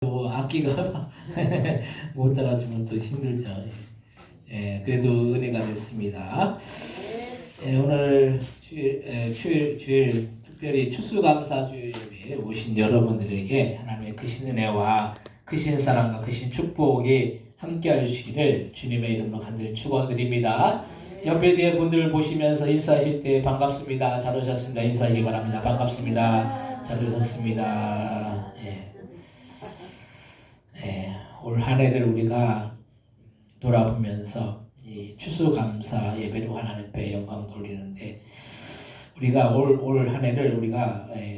악기가 못 따라주면 또 힘들죠. 예, 그래도 은혜가 됐습니다. 예, 오늘 주일 특별히 추수감사주일에 오신 여러분들에게 하나님의 크신 은혜와 크신 사랑과 크신 축복이 함께하여 주시기를 주님의 이름으로 간절히 축원드립니다. 옆에 뒤에 분들 보시면서 인사하실 때 반갑습니다. 잘 오셨습니다. 인사하시기 바랍니다. 반갑습니다. 잘 오셨습니다. 올 한 해를 우리가 돌아보면서 이 추수감사 예배로 하나님 앞에 영광 돌리는데, 우리가 올 한 해를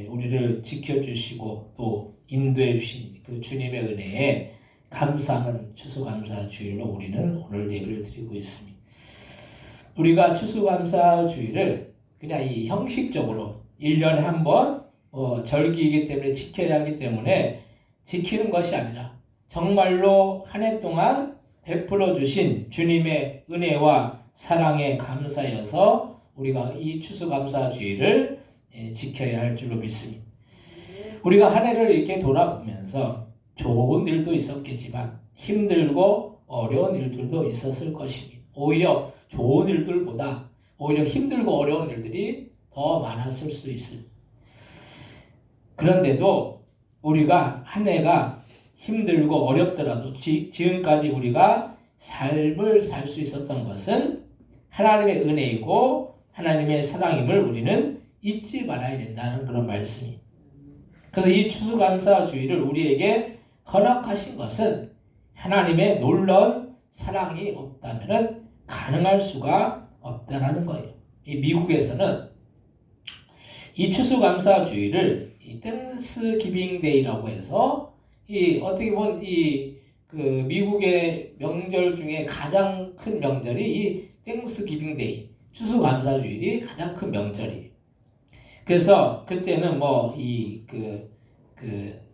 우리를 지켜주시고 또 인도해 주신 그 주님의 은혜에 감사하는 추수감사 주일로 우리는 오늘 예배를 드리고 있습니다. 우리가 추수감사 주일을 그냥 이 형식적으로 1년에 한 번 절기이기 때문에 지켜야 하기 때문에 지키는 것이 아니라 정말로 한 해 동안 베풀어 주신 주님의 은혜와 사랑에 감사여서 우리가 이 추수감사 주일을 지켜야 할 줄로 믿습니다. 우리가 한 해를 이렇게 돌아보면서 좋은 일도 있었겠지만 힘들고 어려운 일들도 있었을 것입니다. 오히려 좋은 일들보다 오히려 힘들고 어려운 일들이 더 많았을 수 있습니다. 그런데도 우리가 한 해가 힘들고 어렵더라도 지금까지 우리가 삶을 살 수 있었던 것은 하나님의 은혜이고 하나님의 사랑임을 우리는 잊지 말아야 된다는 그런 말씀입니다. 그래서 이 추수감사 주일을 우리에게 허락하신 것은 하나님의 놀라운 사랑이 없다면 가능할 수가 없다라는 거예요. 이 미국에서는 이 추수감사 주일을 이 땡스기빙 데이라고 해서 어떻게 보면 그 미국의 명절 중에 가장 큰 명절이 이 땡스기빙 데이, 추수감사주일이 가장 큰 명절이에요. 그래서 그때는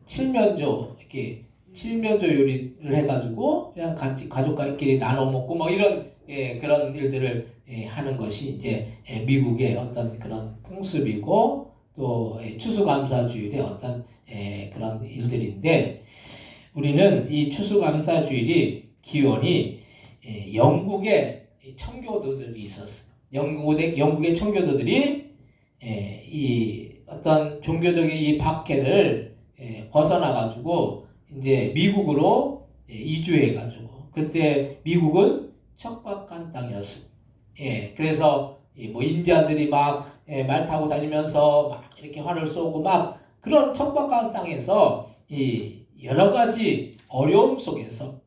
칠면조 이렇게 칠면조 요리를 해가지고 그냥 같이 가족끼리 나눠 먹고 이런 그런 일들을 하는 것이 이제 미국의 어떤 그런 풍습이고 또 추수감사주일의 어떤 그런 일들인데, 우리는 이 추수감사주일이 기원이 영국의 청교도들이 있었어요. 영국의 청교도들이 이 어떤 종교적인 이 박해를 벗어나가지고 이제 미국으로 이주해가지고, 그때 미국은 척박한 땅이었습니다. 그래서 인디안들이 막 말 타고 다니면서 막 이렇게 활을 쏘고 막 그런 척박한 땅에서 이 여러 가지 어려움 속에서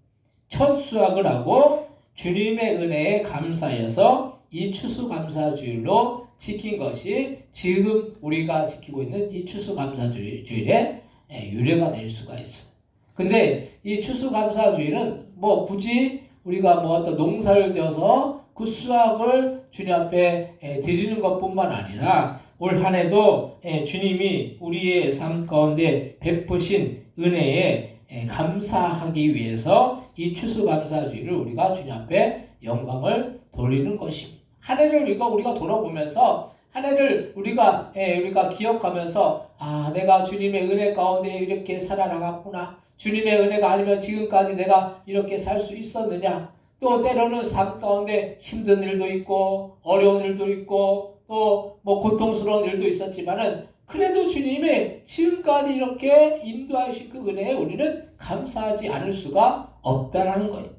첫 수확을 하고 주님의 은혜에 감사해서 이 추수감사주일로 지킨 것이 지금 우리가 지키고 있는 이 추수감사주일의 유래가 될 수가 있어요. 근데 이 추수감사주일은 굳이 우리가 어떤 농사를 지어서 그 수확을 주님 앞에 드리는 것뿐만 아니라 올 한 해도 주님이 우리의 삶 가운데 베푸신 은혜에 감사하기 위해서 이 추수감사주일을 우리가 주님 앞에 영광을 돌리는 것입니다. 한 해를 우리가 돌아보면서 한 해를 우리가 기억하면서 내가 주님의 은혜 가운데 이렇게 살아나갔구나. 주님의 은혜가 아니면 지금까지 내가 이렇게 살 수 있었느냐. 또 때로는 삶 가운데 힘든 일도 있고 어려운 일도 있고 또 고통스러운 일도 있었지만은 그래도 주님의 지금까지 이렇게 인도하신 그 은혜에 우리는 감사하지 않을 수가 없다라는 거예요.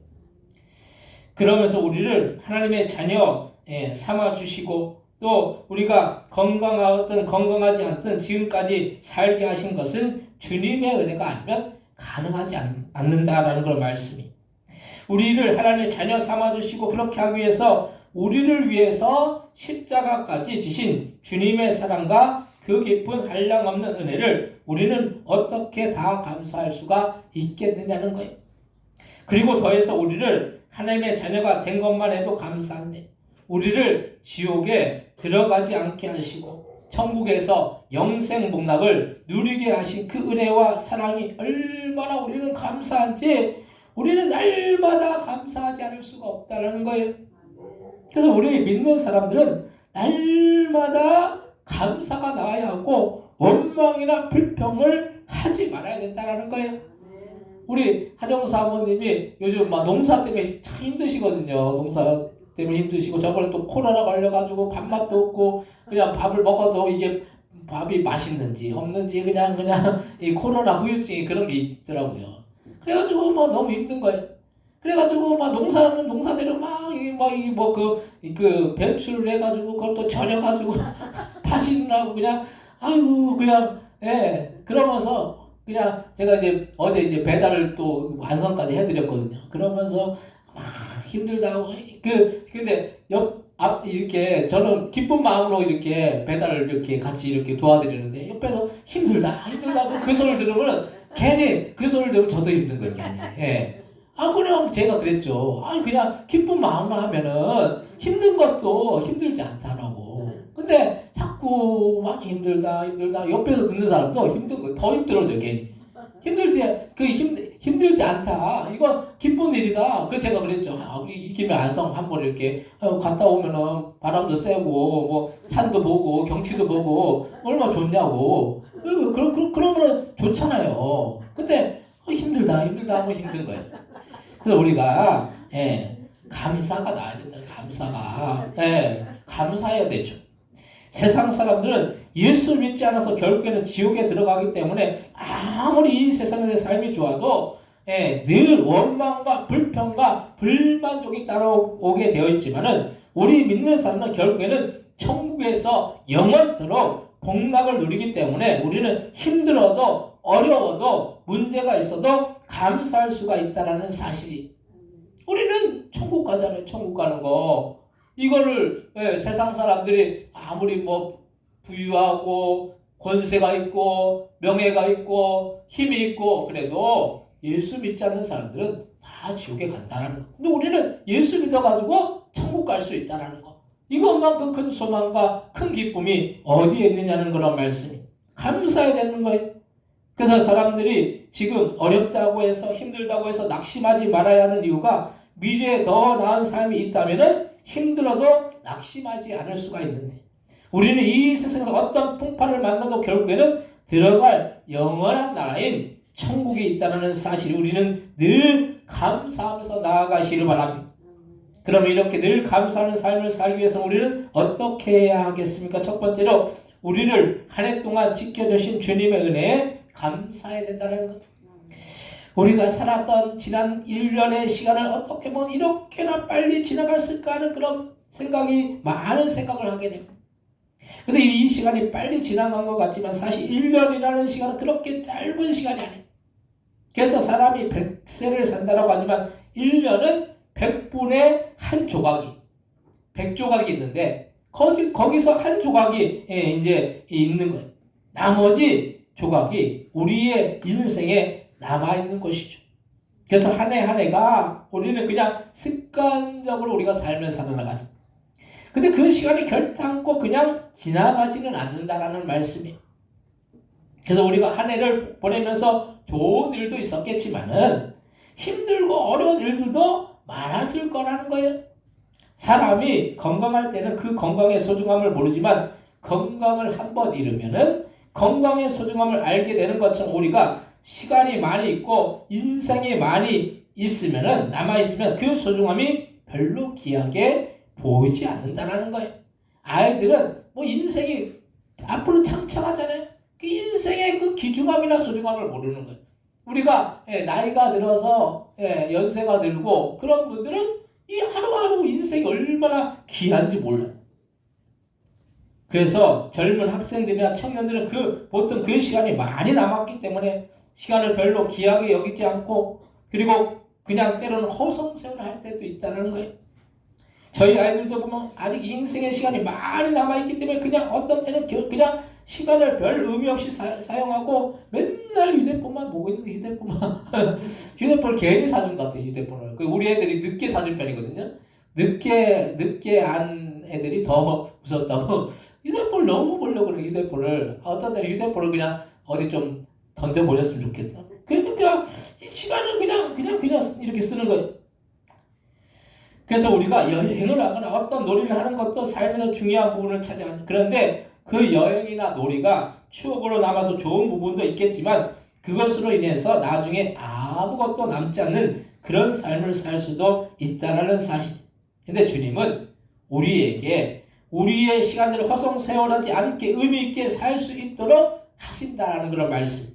그러면서 우리를 하나님의 자녀 삼아주시고 또 우리가 건강하지 않든 지금까지 살게 하신 것은 주님의 은혜가 아니면 가능하지 않는다라는 걸 말씀이. 우리를 하나님의 자녀 삼아주시고 그렇게 하기 위해서 우리를 위해서 십자가까지 지신 주님의 사랑과 그 깊은 한량없는 은혜를 우리는 어떻게 다 감사할 수가 있겠느냐는 거예요. 그리고 더해서 우리를 하나님의 자녀가 된 것만 해도 감사한데 우리를 지옥에 들어가지 않게 하시고 천국에서 영생 복락을 누리게 하신 그 은혜와 사랑이 얼마나 우리는 감사한지 우리는 날마다 감사하지 않을 수가 없다는 거예요. 그래서 우리 믿는 사람들은 날마다 감사가 나와야 하고 원망이나 불평을 하지 말아야 된다는 거예요. 우리 하정 사모님이 요즘 막 농사 때문에 참 힘드시거든요. 농사 때문에 힘드시고 저번에 또 코로나 걸려가지고 밥맛도 없고 그냥 밥을 먹어도 이게 밥이 맛있는지 없는지 그냥 이 코로나 후유증이 그런 게 있더라고요. 그래가지고 뭐 너무 힘든 거예요. 그래가지고 막 농사하면 농사대로 그 배출을 해가지고 그걸 또 절여가지고 파시느라고 그냥 아이고 그냥 예 그러면서 그냥 제가 이제 어제 이제 배달을 또 완성까지 해드렸거든요. 그러면서 막 힘들다고 근데 앞 이렇게 저는 기쁜 마음으로 이렇게 배달을 이렇게 같이 이렇게 도와드리는데 옆에서 힘들다고 그 소리를 들으면 괜히 그 소리를 들으면 저도 힘든 거예요. 괜히. 예. 그냥 제가 그랬죠. 그냥 기쁜 마음으로 하면은 힘든 것도 힘들지 않다라고. 근데 자꾸 막 힘들다 옆에서 듣는 사람도 힘든 거 더 힘들어져 괜히. 힘들지 않다. 이건 기쁜 일이다. 그래서 제가 그랬죠. 이 김에 안성 한번 이렇게 갔다 오면은 바람도 쐬고 뭐 산도 보고 경치도 보고 얼마나 좋냐고. 그러면은 좋잖아요. 근데 힘들다 하면 힘든 거예요. 그래서 우리가 감사가 나야 된다. 감사해야 되죠. 세상 사람들은 예수 믿지 않아서 결국에는 지옥에 들어가기 때문에 아무리 이 세상에서 삶이 좋아도 늘 원망과 불평과 불만족이 따라오게 되어 있지만은 우리 믿는 사람은 결국에는 천국에서 영원토록 복락을 누리기 때문에 우리는 힘들어도 어려워도 문제가 있어도 감사할 수가 있다라는 사실이. 우리는 천국 가잖아요. 천국 가는 거. 이거를 세상 사람들이 아무리 뭐 부유하고 권세가 있고 명예가 있고 힘이 있고 그래도 예수 믿지 않는 사람들은 다 지옥에 간다는 거. 근데 우리는 예수 믿어가지고 천국 갈 수 있다는 거. 이것만큼 큰 소망과 큰 기쁨이 어디에 있느냐는 그런 말씀이. 감사해야 되는 거예요. 그래서 사람들이 지금 어렵다고 해서 힘들다고 해서 낙심하지 말아야 하는 이유가 미래에 더 나은 삶이 있다면은 힘들어도 낙심하지 않을 수가 있는데 우리는 이 세상에서 어떤 풍파를 만나도 결국에는 들어갈 영원한 나라인 천국에 있다는 사실을 우리는 늘 감사하면서 나아가시길 바랍니다. 그러면 이렇게 늘 감사하는 삶을 살기 위해서 우리는 어떻게 해야 하겠습니까? 첫 번째로 우리를 한 해 동안 지켜주신 주님의 은혜에 감사해야 된다는 것. 우리가 살았던 지난 1년의 시간을 어떻게 보면 이렇게나 빨리 지나갔을까 하는 그런 많은 생각을 하게 됩니다. 근데 이 시간이 빨리 지나간 것 같지만 사실 1년이라는 시간은 그렇게 짧은 시간이 아니에요. 그래서 사람이 100세를 산다고 하지만 1년은 100분의 한 조각이 100조각이 있는데 거기서 한 조각이 이제 있는 거예요. 나머지 조각이 우리의 인생에 남아있는 것이죠. 그래서 한 해 한 해가 우리는 그냥 습관적으로 우리가 삶을 살아나가죠. 근데 그 시간이 결탄코 그냥 지나가지는 않는다라는 말씀이에요. 그래서 우리가 한 해를 보내면서 좋은 일도 있었겠지만은 힘들고 어려운 일들도 많았을 거라는 거예요. 사람이 건강할 때는 그 건강의 소중함을 모르지만 건강을 한번 잃으면은 건강의 소중함을 알게 되는 것처럼 우리가 시간이 많이 있고 인생이 많이 있으면은 남아있으면 그 소중함이 별로 귀하게 보이지 않는다는 거예요. 아이들은 뭐 인생이 앞으로 창창하잖아요. 그 인생의 그 귀중함이나 소중함을 모르는 거예요. 우리가 나이가 들어서 연세가 들고 그런 분들은 이 하루하루 인생이 얼마나 귀한지 몰라요. 그래서 젊은 학생들이나 청년들은 보통 그 시간이 많이 남았기 때문에 시간을 별로 귀하게 여기지 않고 그리고 그냥 때로는 허송세월을 할 때도 있다는 거예요. 저희 아이들도 보면 아직 인생의 시간이 많이 남아있기 때문에 그냥 어떤 때는 그냥 시간을 별 의미 없이 사용하고 맨날 휴대폰만 보고 있는 게 휴대폰을 괜히 사준 것 같아요. 휴대폰을. 우리 애들이 늦게 사준 편이거든요. 늦게 안 애들이 더 무섭다고 휴대폰을 너무 보려고 그래. 휴대폰을 어떤 때는 휴대폰을 그냥 어디 좀 던져버렸으면 좋겠다. 그냥 시간을 그냥 이렇게 쓰는 거예요. 그래서 우리가 여행을 하거나 어떤 놀이를 하는 것도 삶에서 중요한 부분을 차지합니다. 그런데 그 여행이나 놀이가 추억으로 남아서 좋은 부분도 있겠지만 그것으로 인해서 나중에 아무것도 남지 않는 그런 삶을 살 수도 있다라는 사실. 근데 주님은 우리에게 우리의 시간을 허송세월하지 않게 의미 있게 살 수 있도록 하신다라는 그런 말씀.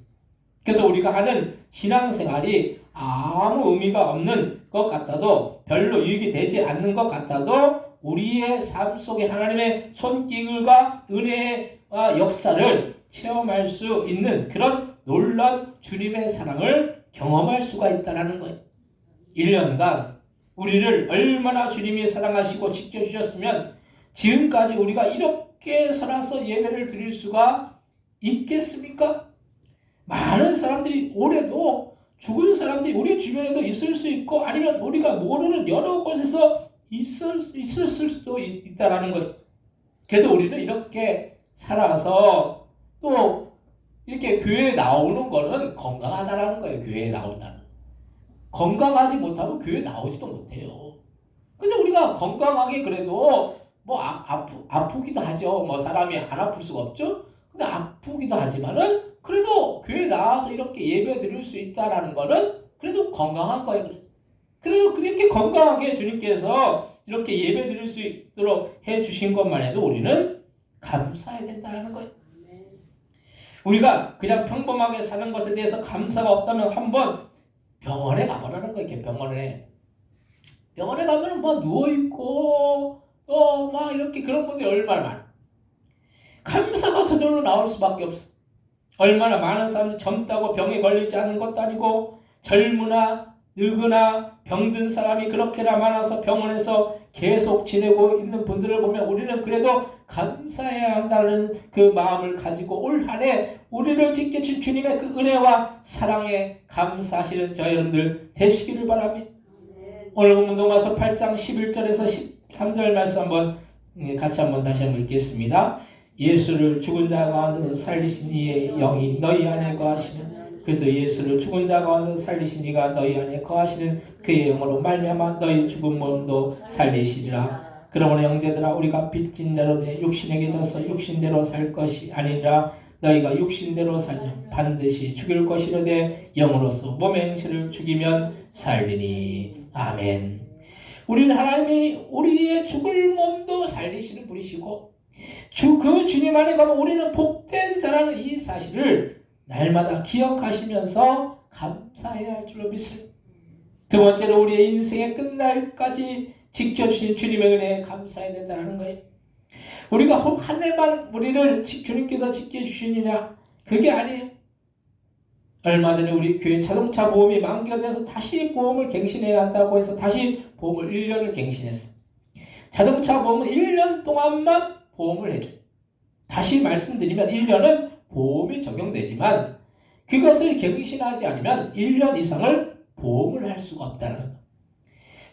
그래서 우리가 하는 신앙생활이 아무 의미가 없는 것 같아도, 별로 유익이 되지 않는 것 같아도 우리의 삶 속에 하나님의 손길과 은혜와 역사를 체험할 수 있는 그런 놀라운 주님의 사랑을 경험할 수가 있다는 거예요. 1년간 우리를 얼마나 주님이 사랑하시고 지켜주셨으면 지금까지 우리가 이렇게 살아서 예배를 드릴 수가 있겠습니까? 많은 사람들이 올해도 죽은 사람들이 우리 주변에도 있을 수 있고, 아니면 우리가 모르는 여러 곳에서 있을 수도 있다라는 거예요. 그래도 우리는 이렇게 살아서 또 이렇게 교회에 나오는 거는 건강하다라는 거예요. 교회에 나온다는. 건강하지 못하면 교회에 나오지도 못해요. 근데 우리가 건강하게 그래도 뭐 아프기도 하죠. 뭐 사람이 안 아플 수가 없죠. 근데 아프기도 하지만은 그래도 교회에 나와서 이렇게 예배 드릴 수 있다라는 거는 그래도 건강한 거예요. 그래도 그렇게 건강하게 주님께서 이렇게 예배 드릴 수 있도록 해주신 것만 해도 우리는 감사해야 된다는 거예요. 우리가 그냥 평범하게 사는 것에 대해서 감사가 없다면 한번 병원에 가보라는 거예요. 이렇게 병원에 가면 뭐 누워있고 또 막 이렇게 그런 분들이 얼마나 많아. 감사가 저절로 나올 수밖에 없어. 얼마나 많은 사람들이 젊다고 병에 걸리지 않는 것도 아니고, 젊으나 늙으나 병든 사람이 그렇게나 많아서 병원에서 계속 지내고 있는 분들을 보면 우리는 그래도 감사해야 한다는 그 마음을 가지고 올 한 해 우리를 지켜준 주님의 그 은혜와 사랑에 감사하시는 저 여러분들 되시기를 바랍니다. 오늘 본문 로마서 8장 11절에서 13절 말씀 같이 다시 한번 읽겠습니다. 예수를 죽은 자 가운데서 살리신 이의 영이 너희 안에 거하시는, 그래서 예수를 죽은 자 가운데서 살리신 이가 너희 안에 거하시는 그의 영으로 말미암아 너희 죽은 몸도 살리시리라. 그러므로 형제들아, 우리가 빚진 자로 내 육신에게 져서 육신대로 살 것이 아니라 너희가 육신대로 살면 반드시 죽일 것이로되 영으로서 몸의 행실을 죽이면 살리니. 아멘. 우리는 하나님이 우리의 죽을 몸도 살리시는 분이시고, 그 주님 안에 가면 우리는 복된 자라는 이 사실을 날마다 기억하시면서 감사해야 할 줄로 믿습니다. 두 번째로 우리의 인생의 끝날까지 지켜주신 주님의 은혜에 감사해야 된다는 거예요. 우리가 한 해만 우리를 주님께서 지켜주시느냐, 그게 아니에요. 얼마 전에 우리 교회 자동차 보험이 만기가 돼서 다시 보험을 갱신해야 한다고 해서 다시 보험을 1년을 갱신했어요. 자동차 보험은 1년 동안만 보험을 해줘. 다시 말씀드리면 1년은 보험이 적용되지만 그것을 갱신하지 않으면 1년 이상을 보험을 할 수가 없다는 거예요.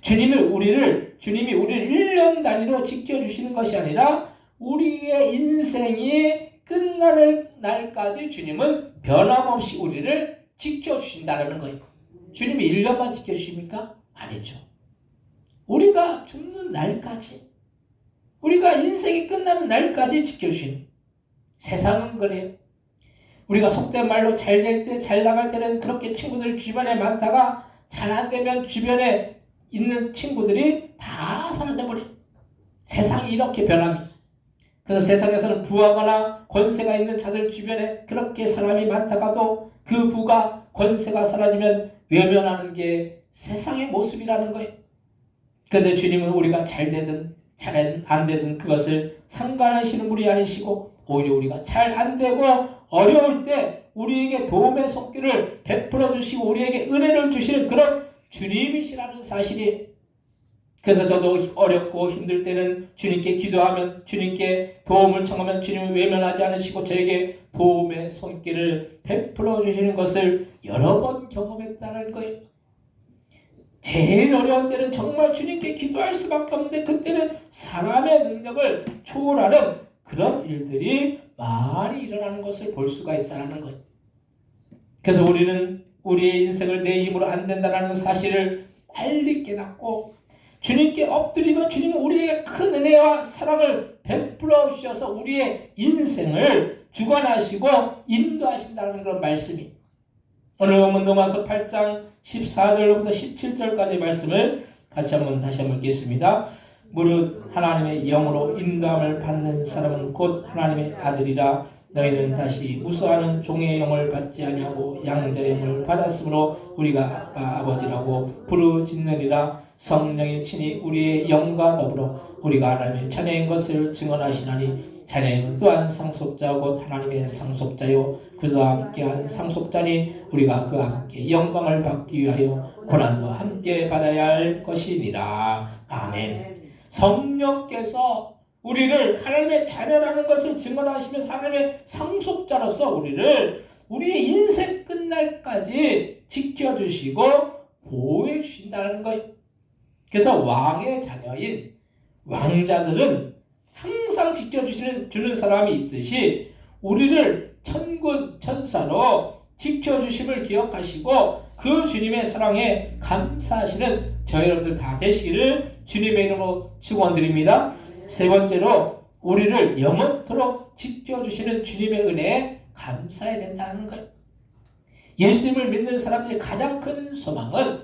주님이 우리를 1년 단위로 지켜주시는 것이 아니라 우리의 인생이 끝나는 날까지 주님은 변함없이 우리를 지켜주신다는 거예요. 주님이 1년만 지켜주십니까? 아니죠. 우리가 죽는 날까지, 우리가 인생이 끝나는 날까지 지켜주시는. 세상은 그래요. 우리가 속된 말로 잘 될 때, 잘 나갈 때는 그렇게 친구들 주변에 많다가 잘 안 되면 주변에 있는 친구들이 다 사라져버려요. 세상이 이렇게 변합니다. 그래서 세상에서는 부하거나 권세가 있는 자들 주변에 그렇게 사람이 많다가도 그 부가 권세가 사라지면 외면하는 게 세상의 모습이라는 거예요. 그런데 주님은 우리가 잘 되든 잘 안 되든 그것을 상관하시는 분이 아니시고, 오히려 우리가 잘 안 되고 어려울 때 우리에게 도움의 손길을 베풀어 주시고 우리에게 은혜를 주시는 그런 주님이시라는 사실이. 그래서 저도 어렵고 힘들 때는 주님께 기도하면, 주님께 도움을 청하면 주님을 외면하지 않으시고 저에게 도움의 손길을 베풀어 주시는 것을 여러 번 경험했다는 거예요. 제일 어려운 때는 정말 주님께 기도할 수밖에 없는데 그때는 사람의 능력을 초월하는 그런 일들이 많이 일어나는 것을 볼 수가 있다는 거예요. 그래서 우리는 우리의 인생을 내 힘으로 안 된다는 사실을 빨리 깨닫고 주님께 엎드리면 주님은 우리에게 큰 은혜와 사랑을 베풀어 주셔서 우리의 인생을 주관하시고 인도하신다는 그런 말씀이. 오늘 본문 로마서 8장 14절로부터 17절까지 말씀을 다시 한번 읽겠습니다. 무릇 하나님의 영으로 인도함을 받는 사람은 곧 하나님의 아들이라. 너희는 다시 무수하는 종의 영을 받지 아니하고 양자의 영을 받았으므로 우리가 아빠 아버지라고 부르짖느니라. 성령이 친히 우리의 영과 더불어 우리가 하나님의 자녀인 것을 증언하시나니 자녀는 또한 상속자 곧 하나님의 상속자요 그와 함께한 상속자니 우리가 그와 함께 영광을 받기 위하여 고난도 함께 받아야 할 것이니라. 아멘. 성령께서 우리를 하나님의 자녀라는 것을 증언하시면서 하나님의 상속자로서 우리의 인생 끝날까지 지켜주시고 보호해 주신다는 거예요. 그래서 왕의 자녀인 왕자들은 항상 지켜주는 사람이 있듯이 우리를 천군 천사로 지켜주심을 기억하시고 그 주님의 사랑에 감사하시는 저 여러분들 다 되시기를 주님의 이름으로 축원드립니다. 세 번째로 우리를 영원토록 지켜주시는 주님의 은혜에 감사해야 된다는 거예요. 예수님을 믿는 사람들의 가장 큰 소망은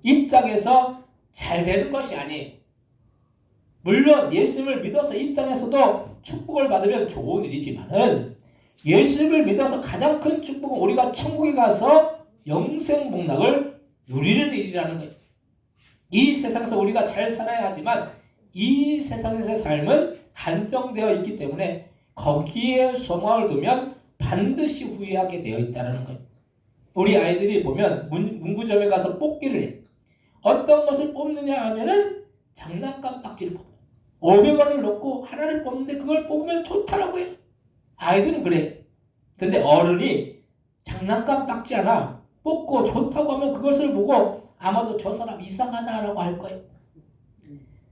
이 땅에서 잘 되는 것이 아니에요. 물론 예수님을 믿어서 이 땅에서도 축복을 받으면 좋은 일이지만은 예수님을 믿어서 가장 큰 축복은 우리가 천국에 가서 영생 복락을 누리는 일이라는 거예요. 이 세상에서 우리가 잘 살아야 하지만 이 세상에서의 삶은 한정되어 있기 때문에 거기에 소망을 두면 반드시 후회하게 되어 있다는 거예요. 우리 아이들이 보면 문구점에 가서 뽑기를 해요. 어떤 것을 뽑느냐 하면은 장난감 딱지를 뽑아요. 500원을 넣고 하나를 뽑는데 그걸 뽑으면 좋다라고 해요. 아이들은 그래. 근데 어른이 장난감 딱지 하나 뽑고 좋다고 하면 그것을 보고 아마도 저 사람 이상하다라고 할 거예요.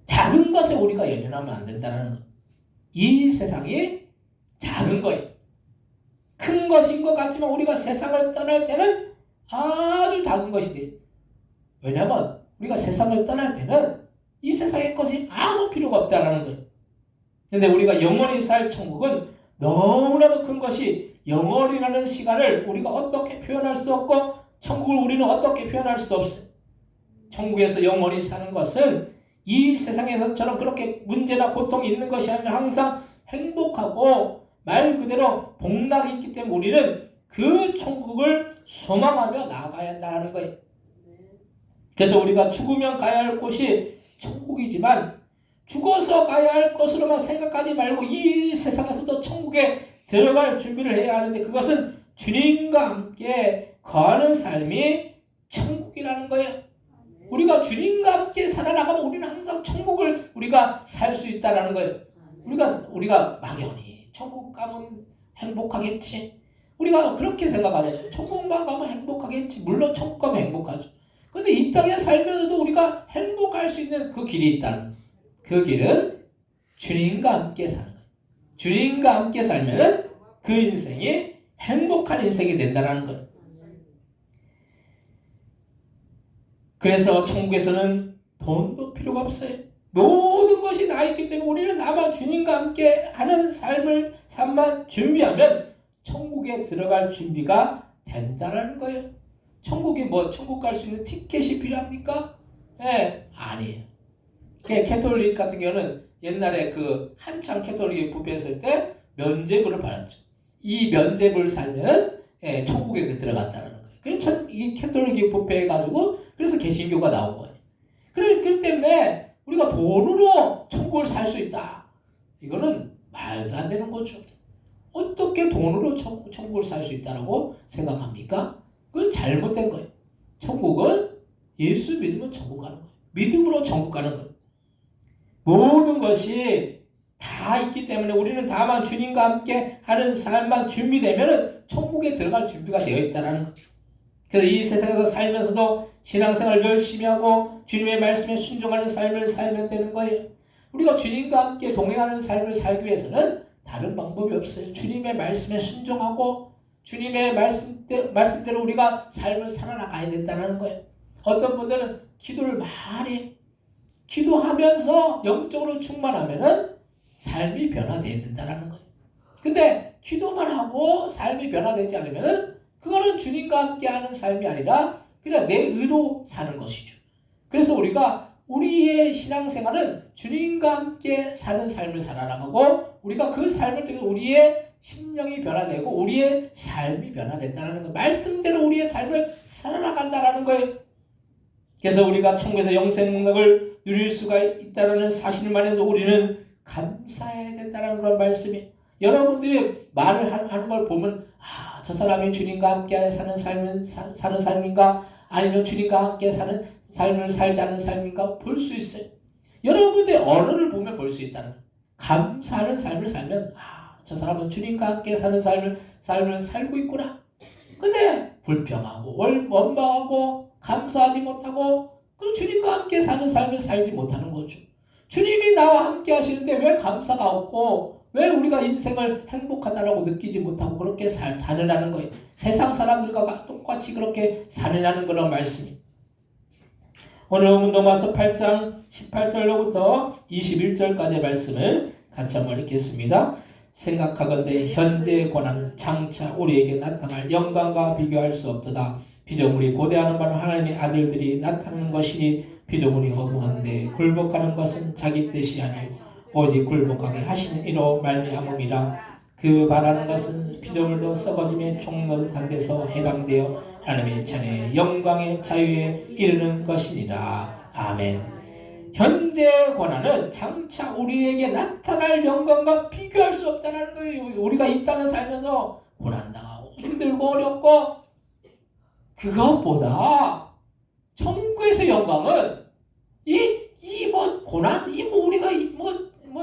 작은 것에 우리가 연연하면 안 된다는 거예요. 이 세상이 작은 거예요. 큰 것인 것 같지만 우리가 세상을 떠날 때는 아주 작은 것이 돼요. 왜냐하면 우리가 세상을 떠날 때는 이 세상의 것이 아무 필요가 없다는 거예요. 그런데 우리가 영원히 살 천국은 너무나도 큰 것이 영원이라는 시간을 우리가 어떻게 표현할 수 없고 천국을 우리는 어떻게 표현할 수도 없어요. 천국에서 영원히 사는 것은 이 세상에서처럼 그렇게 문제나 고통이 있는 것이 아니라 항상 행복하고 말 그대로 복락이 있기 때문에 우리는 그 천국을 소망하며 나아가야 한다는 거예요. 그래서 우리가 죽으면 가야 할 곳이 천국이지만 죽어서 가야 할 것으로만 생각하지 말고 이 세상에서도 천국에 들어갈 준비를 해야 하는데 그것은 주님과 함께 거하는 삶이 천국이라는 거예요. 우리가 주님과 함께 살아나가면 우리는 항상 천국을 우리가 살 수 있다는 거예요. 우리가 막연히 천국 가면 행복하겠지. 우리가 그렇게 생각하잖아요. 천국만 가면 행복하겠지. 물론 천국 가면 행복하죠. 근데 이 땅에 살면서도 우리가 행복할 수 있는 그 길이 있다는 거예요. 그 길은 주님과 함께 사는 거예요. 주님과 함께 살면은 그 인생이 행복한 인생이 된다는 거예요. 그래서 천국에서는 돈도 필요가 없어요. 모든 것이 다 있기 때문에 우리는 다만 주님과 함께 하는 삶만 준비하면 천국에 들어갈 준비가 된다는 거예요. 천국이 천국 갈 수 있는 티켓이 필요합니까? 네, 아니에요. 캐톨릭 같은 경우는 옛날에 한창 캐톨릭이 부패했을 때 면죄부를 받았죠. 이 면죄부를 살면 천국에 들어갔다는 거예요. 그래서 이 캐톨릭이 부패해가지고 그래서 개신교가 나온 거예요. 그렇기 때문에 우리가 돈으로 천국을 살 수 있다. 이거는 말도 안 되는 거죠. 어떻게 돈으로 천국을 살 수 있다고 생각합니까? 그건 잘못된 거예요. 천국은 예수 믿으면 천국 가는 거예요. 믿음으로 천국 가는 거예요. 모든 것이 다 있기 때문에 우리는 다만 주님과 함께 하는 삶만 준비되면 천국에 들어갈 준비가 되어 있다는 거예요. 그래서 이 세상에서 살면서도 신앙생활을 열심히 하고 주님의 말씀에 순종하는 삶을 살면 되는 거예요. 우리가 주님과 함께 동행하는 삶을 살기 위해서는 다른 방법이 없어요. 주님의 말씀에 순종하고 주님의 말씀대로 우리가 삶을 살아나가야 된다는 거예요. 어떤 분들은 기도를 많이 기도하면서 영적으로 충만하면은 삶이 변화되어야 된다는 거예요. 근데 기도만 하고 삶이 변화되지 않으면은 그거는 주님과 함께 하는 삶이 아니라 그냥 내 의로 사는 것이죠. 그래서 우리의 신앙생활은 주님과 함께 사는 삶을 살아나가고 우리가 그 삶을 통해서 우리의 심령이 변화되고 우리의 삶이 변화된다는 거, 말씀대로 우리의 삶을 살아나간다는 거예요. 그래서 우리가 천국에서 영생 목락을 누릴 수가 있다는 사실만 해도 우리는 감사해야 된다는 그런 말씀이, 여러분들이 말을 하는 걸 보면 저 사람이 주님과 함께 사는 삶인가 아니면 주님과 함께 사는 삶을 살지 않은 삶인가 볼 수 있어요. 여러분들의 언어를 보면 볼 수 있다는 거예요. 감사하는 삶을 살면 저 사람은 주님과 함께 사는 삶을 살고 있구나. 근데 불평하고 원망하고 감사하지 못하고 그 주님과 함께 사는 삶을 살지 못하는 거죠. 주님이 나와 함께 하시는데 왜 감사가 없고 왜 우리가 인생을 행복하다라고 느끼지 못하고 그렇게 사느냐는 거예요. 세상 사람들과 똑같이 그렇게 사느냐는 그런 말씀이. 오늘 로마서 8장 18절로부터 21절까지의 말씀을 같이 한번 읽겠습니다. 생각하건대 현재의 고난은 장차 우리에게 나타날 영광과 비교할 수 없도다. 피조물이 고대하는 바는 하나님의 아들들이 나타나는 것이니 피조물이 허무한데 굴복하는 것은 자기 뜻이 아니요 오직 굴복하게 하시는 이로 말미암음이라. 그 바라는 것은 피조물도 썩어짐의 종로한 데서 해방되어 하나님의 찬의 영광의 자유에 이르는 것이니라. 아멘. 현재의 고난은 장차 우리에게 나타날 영광과 비교할 수 없다는 거예요. 우리가 이 땅을 살면서 고난당하고 힘들고 어렵고, 그것보다 천국에서 영광은 고난, 우리가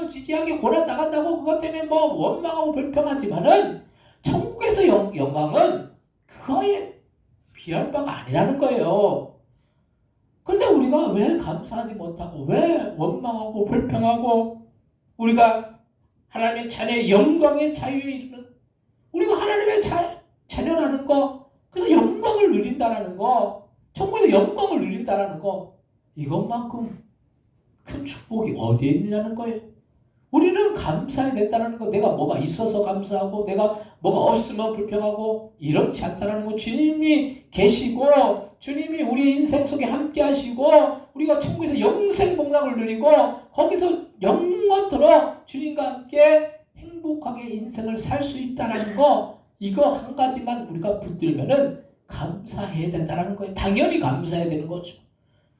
지지하게 고난 당한다고 그것 때문에 원망하고 불평하지만은 천국에서 영광은 그거에 비할 바가 아니라는 거예요. 근데 우리가 왜 감사하지 못하고 왜 원망하고 불평하고, 우리가 하나님의 자녀의 영광의 자유에 이르는, 우리가 하나님의 자녀라는 거, 그래서 영광을 누린다라는 거, 천국에서 영광을 누린다라는 거, 이것만큼 큰 축복이 어디에 있느냐는 거예요. 우리는 감사해야 된다는 거, 내가 뭐가 있어서 감사하고 내가 뭐가 없으면 불평하고 이렇지 않다는 거. 주님이 계시고 주님이 우리의 인생 속에 함께 하시고 우리가 천국에서 영생 복락을 누리고 거기서 영원토록 주님과 함께 행복하게 인생을 살 수 있다는 거, 이거 한 가지만 우리가 붙들면은 감사해야 된다는 거예요. 당연히 감사해야 되는 거죠.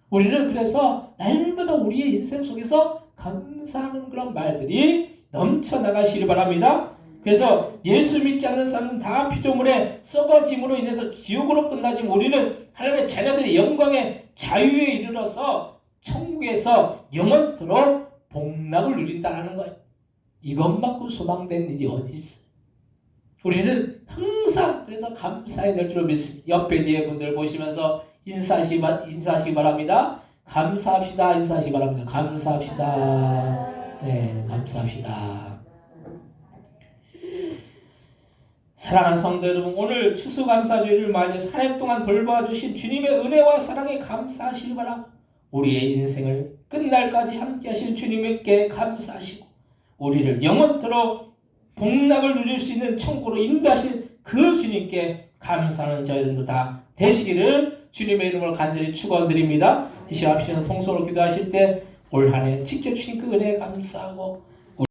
우리는 그래서 날마다 우리의 인생 속에서 감사하는 그런 말들이 넘쳐나가시길 바랍니다. 그래서 예수 믿지 않는 사람은 다 피조물의 썩어짐으로 인해서 지옥으로 끝나지만 우리는 하나님의 자녀들의 영광의 자유에 이르러서 천국에서 영원토록 복락을 누린다는 거예요. 이것만큼 소망된 일이 어디 있어요? 우리는 항상 그래서 감사해야 될 줄 믿습니다. 옆에 뒤에 분들 보시면서 인사하시기 바랍니다. 감사합시다. 인사하시기 바랍니다. 감사합시다. 네, 감사합시다. 사랑하는 성도 여러분, 오늘 추수감사주일을 맞이해서 한 해 동안 돌봐주신 주님의 은혜와 사랑에 감사하시기 바랍니다. 우리의 인생을 끝날까지 함께 하실 주님께 감사하시고 우리를 영원토록 복락을 누릴 수 있는 천국으로 인도하신 그 주님께 감사하는 저희들도 다 되시기를 주님의 이름으로 간절히 축원드립니다. 이 시간 통성으로 기도하실 때 올 한 해 지켜주신 그 은혜에 감사하고